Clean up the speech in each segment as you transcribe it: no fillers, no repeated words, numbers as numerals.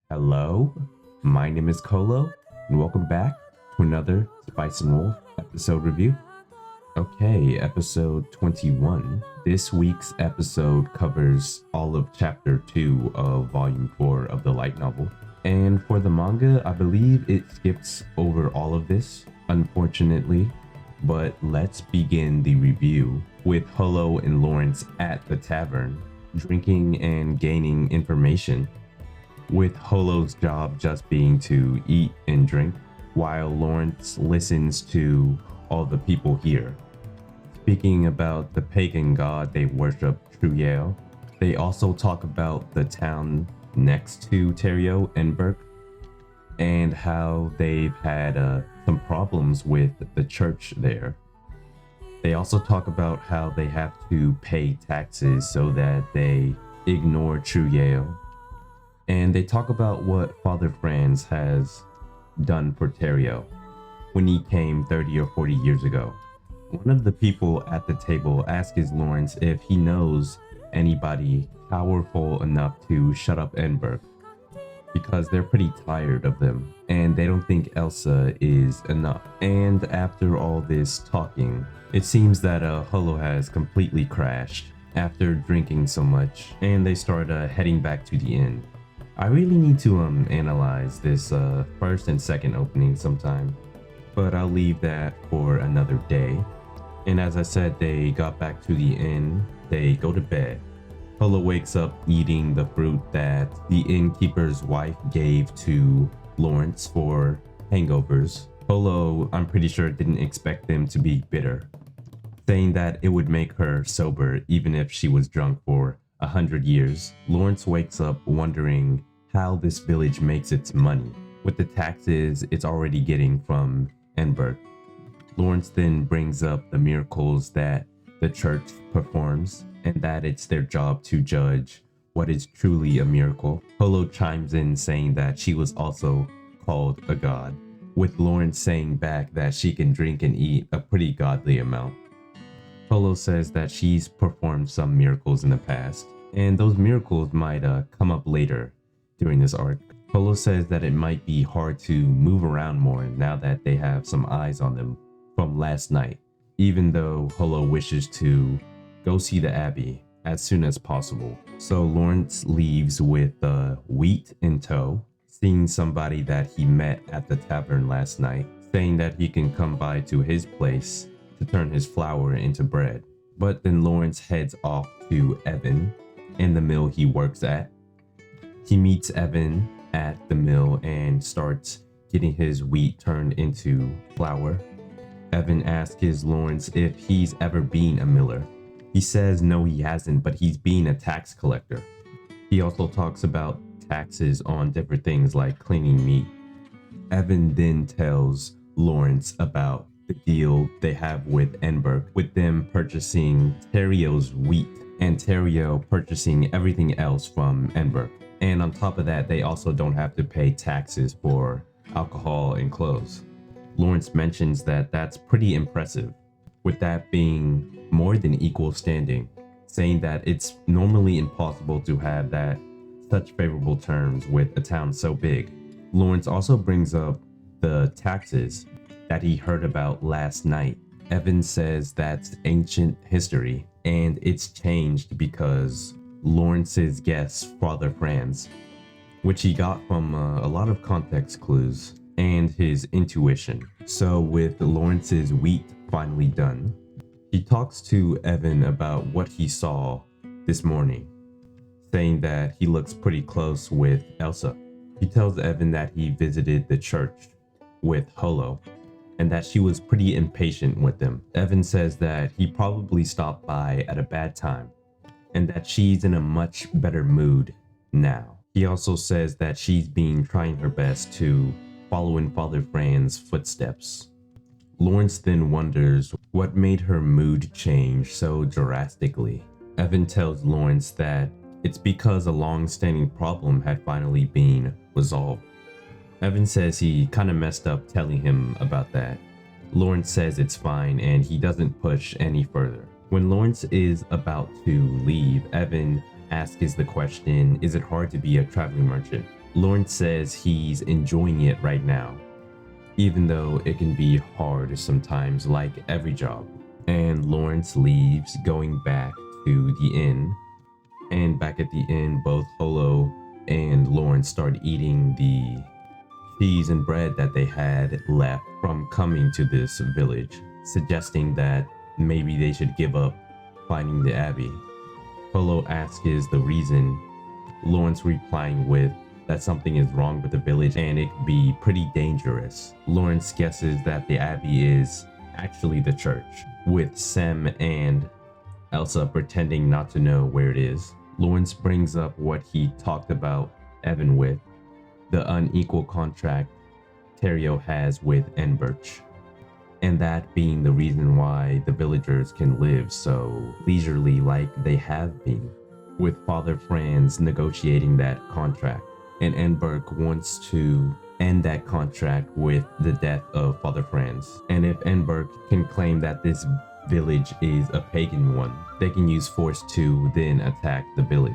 Hello, my name is Kolo, and welcome back to another Spice and Wolf episode review. Okay, episode 21. This week's episode covers all of chapter 2 of volume 4 of the light novel. And for the manga, I believe it skips over all of this, unfortunately. But let's begin the review with Holo and Lawrence at the tavern, drinking and gaining information, with Holo's job just being to eat and drink, while Lawrence listens to all the people here. Speaking about the pagan god they worship, Truyeo, they also talk about the town next to Terrio, Enberg, and how they've had some problems with the church there. They also talk about how they have to pay taxes so that they ignore Truyeo. And they talk about what Father Franz has done for Terrio when he came 30 or 40 years ago. One of the people at the table asks Lawrence if he knows anybody powerful enough to shut up Enberg, because they're pretty tired of them and they don't think Elsa is enough. And after all this talking, it seems that Holo has completely crashed after drinking so much, and they start heading back to the inn. I really need to analyze this first and second opening sometime, but I'll leave that for another day. And as I said, they got back to the inn, they go to bed. Holo wakes up eating the fruit that the innkeeper's wife gave to Lawrence for hangovers. Holo, I'm pretty sure, didn't expect them to be bitter, saying that it would make her sober even if she was drunk for 100 years. Lawrence wakes up wondering how this village makes its money with the taxes it's already getting from Enberg. Lawrence then brings up the miracles that the church performs and that it's their job to judge what is truly a miracle. Holo chimes in saying that she was also called a god, with Lawrence saying back that she can drink and eat a pretty godly amount. Holo says that she's performed some miracles in the past, and those miracles might come up later during this arc. Holo says that it might be hard to move around more now that they have some eyes on them from last night, even though Holo wishes to go see the Abbey as soon as possible. So Lawrence leaves with wheat in tow, seeing somebody that he met at the tavern last night, saying that he can come by to his place to turn his flour into bread. But then Lawrence heads off to Evan and the mill he works at. He meets Evan at the mill and starts getting his wheat turned into flour. Evan asks Lawrence if he's ever been a miller. He says no, he hasn't, but he's been a tax collector. He also talks about taxes on different things like cleaning meat. Evan then tells Lawrence about the deal they have with Enberg, with them purchasing Terrio's wheat and Terrio purchasing everything else from Enberg. And on top of that, they also don't have to pay taxes for alcohol and clothes. Lawrence mentions that that's pretty impressive, with that being more than equal standing, saying that it's normally impossible to have that such favorable terms with a town so big. Lawrence also brings up the taxes that he heard about last night. Evan says that's ancient history and it's changed because Lawrence's guest, Father Franz, which he got from a lot of context clues and his intuition. So with Lawrence's wheat finally done, he talks to Evan about what he saw this morning, saying that he looks pretty close with Elsa. He tells Evan that he visited the church with Holo and that she was pretty impatient with them. Evan says that he probably stopped by at a bad time and that she's in a much better mood now. He also says that she's been trying her best to follow in Father Fran's footsteps. Lawrence then wonders what made her mood change so drastically. Evan tells Lawrence that it's because a long-standing problem had finally been resolved. Evan says he kind of messed up telling him about that. Lawrence says it's fine and he doesn't push any further. When Lawrence is about to leave, Evan asks the question, is it hard to be a traveling merchant? Lawrence says he's enjoying it right now, even though it can be hard sometimes, like every job. And Lawrence leaves, going back to the inn. And back at the inn, both Holo and Lawrence start eating the cheese and bread that they had left from coming to this village, suggesting that maybe they should give up finding the abbey. Holo asks is the reason, Lawrence replying with that something is wrong with the village and it could be pretty dangerous. Lawrence guesses that the abbey is actually the church, with Sem and Elsa pretending not to know where it is. Lawrence brings up what he talked about Evan with, the unequal contract Terrio has with Enbirch, and that being the reason why the villagers can live so leisurely like they have been, with Father Franz negotiating that contract. And Enberg wants to end that contract with the death of Father Franz. And if Enberg can claim that this village is a pagan one, they can use force to then attack the village.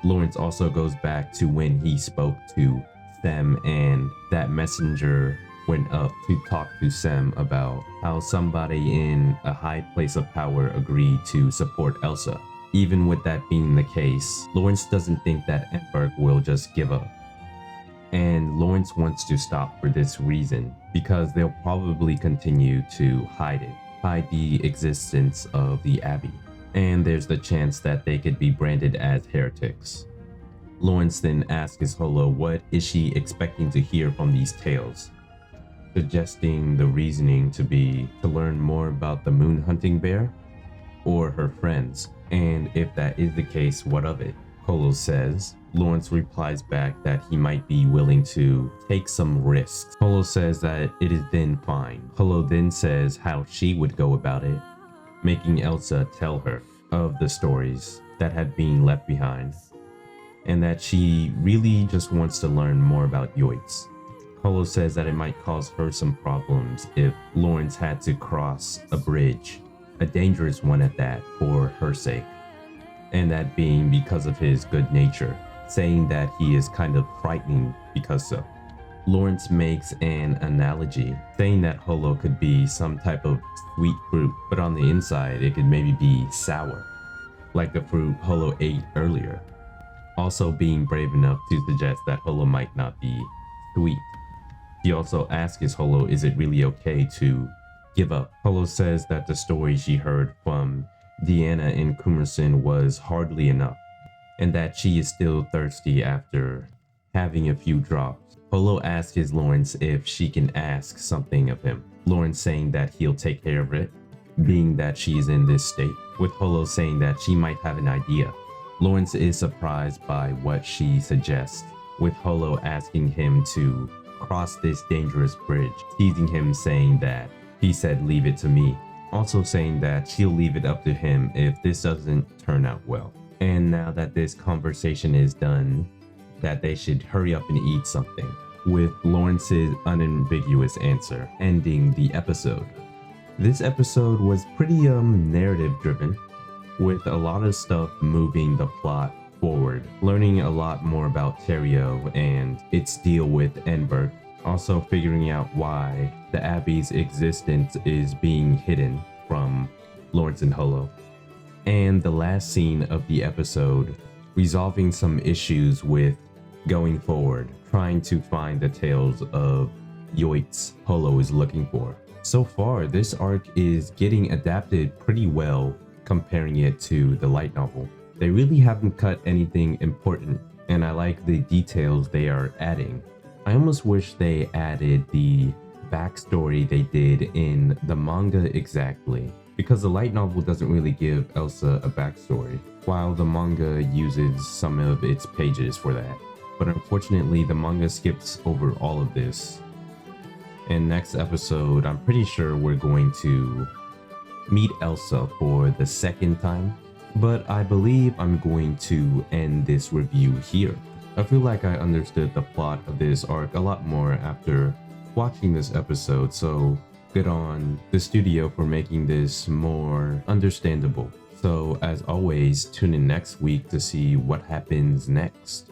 Lawrence also goes back to when he spoke to Sem and that messenger went up to talk to Sem about how somebody in a high place of power agreed to support Elsa. Even with that being the case, Lawrence doesn't think that Enberg will just give up. And Lawrence wants to stop for this reason, because they'll probably continue to hide the existence of the Abbey. And there's the chance that they could be branded as heretics. Lawrence then asks Holo what is she expecting to hear from these tales, suggesting the reasoning to be to learn more about the moon hunting bear or her friends, and if that is the case, what of it? Holo says. Lawrence replies back that he might be willing to take some risks. Holo says that it is then fine. Holo then says how she would go about it, making Elsa tell her of the stories that had been left behind, and that she really just wants to learn more about Yoitz. Holo says that it might cause her some problems if Lawrence had to cross a bridge, a dangerous one at that, for her sake, and that being because of his good nature, saying that he is kind of frightening because so. Lawrence makes an analogy, saying that Holo could be some type of sweet fruit, but on the inside it could maybe be sour, like the fruit Holo ate earlier. Also being brave enough to suggest that Holo might not be sweet. He also asks Holo, is it really okay to give up? Holo says that the story she heard from Deanna and Kumerson was hardly enough, and that she is still thirsty after having a few drops. Holo asks Lawrence if she can ask something of him, Lawrence saying that he'll take care of it, being that she's in this state, with Holo saying that she might have an idea. Lawrence is surprised by what she suggests, with Holo asking him to cross this dangerous bridge, teasing him saying that he said leave it to me, also saying that she'll leave it up to him if this doesn't turn out well. And now that this conversation is done, that they should hurry up and eat something, with Lawrence's unambiguous answer ending the episode. This episode was pretty narrative driven, with a lot of stuff moving the plot forward, learning a lot more about Terrio and its deal with Enberg, also figuring out why the Abbey's existence is being hidden from Lawrence and Holo, and the last scene of the episode resolving some issues with going forward, trying to find the tales of Yoitz Holo is looking for. So far, this arc is getting adapted pretty well comparing it to the light novel. They really haven't cut anything important, and I like the details they are adding. I almost wish they added the backstory they did in the manga exactly, because the light novel doesn't really give Elsa a backstory, while the manga uses some of its pages for that. But unfortunately, the manga skips over all of this. And next episode, I'm pretty sure we're going to meet Elsa for the second time, but I believe I'm going to end this review here. I feel like I understood the plot of this arc a lot more after watching this episode, so good on the studio for making this more understandable. So as always, tune in next week to see what happens next.